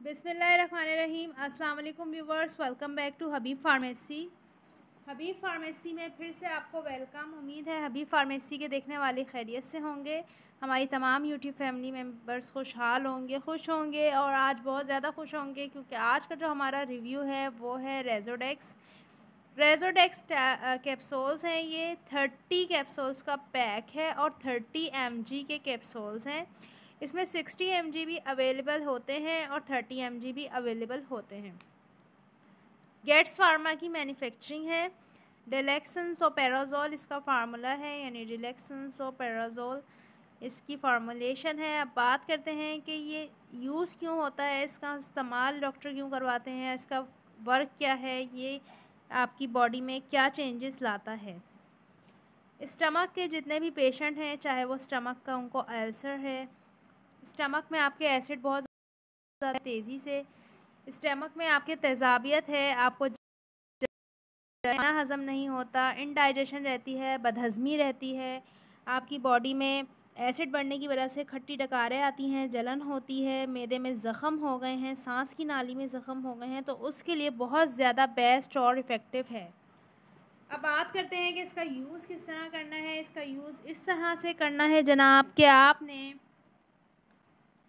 बिस्मिल्लाहिर्रहमानिर्रहीम। अस्सलाम वालेकुम viewers, welcome back to Habib pharmacy. Habib pharmacy में फिर से आपको वेलकम। उम्मीद है हबीब फार्मेसी के देखने वाले खैरियत से होंगे। हमारी तमाम यूट्यूब फैमिली मेम्बर्स खुशहाल होंगे, खुश होंगे और आज बहुत ज़्यादा खुश होंगे क्योंकि आज का जो हमारा रिव्यू है वो है रेज़ोडेक्स। रेज़ोडेक्स कैप्सूल्स हैं। ये 30 कैप्सूल्स का पैक है और 30 mg के कैप्सूल्स हैं। इसमें 60 mg भी अवेलेबल होते हैं और 30 mg भी अवेलेबल होते हैं। गेट्स फार्मा की मैन्युफैक्चरिंग है। डिलेक्सोपेराजोल इसका फार्मूला है, यानी डिलेक्सोपेराजोल इसकी फार्मूलेशन है। अब बात करते हैं कि ये यूज़ क्यों होता है, इसका इस्तेमाल डॉक्टर क्यों करवाते हैं, इसका वर्क क्या है, ये आपकी बॉडी में क्या चेंजेस लाता है। स्टमक के जितने भी पेशेंट हैं, चाहे वो स्टमक का उनको अल्सर है, स्टमक में आपके एसिड बहुत ज़्यादा तेज़ी से, स्टमक में आपके तेज़ाबियत है, आपको खाना हज़म नहीं होता, इनडाइजेशन रहती है, बदहज़मी रहती है, आपकी बॉडी में एसिड बढ़ने की वजह से खट्टी डकारें आती हैं, जलन होती है, मैदे में ज़ख़म हो गए हैं, सांस की नाली में ज़ख़म हो गए हैं, तो उसके लिए बहुत ज़्यादा बेस्ट और इफ़ेक्टिव है। अब बात करते हैं कि इसका यूज़ किस तरह करना है। इसका यूज़ इस तरह से करना है जनाब कि आपने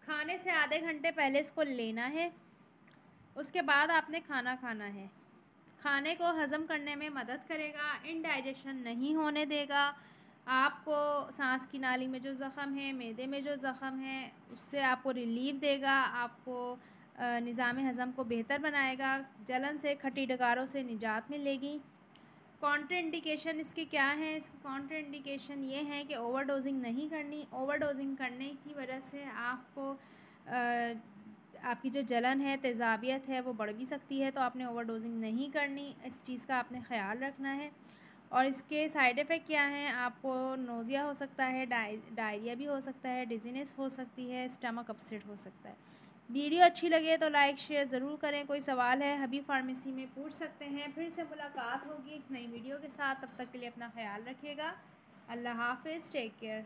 खाने से आधे घंटे पहले इसको लेना है, उसके बाद आपने खाना खाना है। खाने को हज़म करने में मदद करेगा, इनडाइजेशन नहीं होने देगा, आपको सांस की नाली में जो ज़ख़म है, मैदे में जो ज़ख़म है, उससे आपको रिलीफ देगा, आपको निज़ाम हज़म को बेहतर बनाएगा, जलन से, खट्टी डकारों से निजात मिलेगी। कॉन्ट्रा इंडिकेशन इसके क्या हैं? इसके कॉन्ट्रा इंडिकेशन ये हैं कि ओवरडोजिंग नहीं करनी। ओवरडोजिंग करने की वजह से आपको आपकी जो जलन है, तेज़ाबियत है, वो बढ़ भी सकती है, तो आपने ओवरडोजिंग नहीं करनी। इस चीज़ का आपने ख़याल रखना है। और इसके साइड इफ़ेक्ट क्या हैं? आपको नोज़िया हो सकता है, डायरिया भी हो सकता है, डिज़ीनेस हो सकती है, स्टमक अपसेट हो सकता है। वीडियो अच्छी लगे तो लाइक शेयर ज़रूर करें। कोई सवाल है हबीब फार्मेसी में पूछ सकते हैं। फिर से मुलाकात होगी एक नई वीडियो के साथ। तब तक के लिए अपना ख्याल रखिएगा। अल्लाह हाफ़िज़, टेक केयर।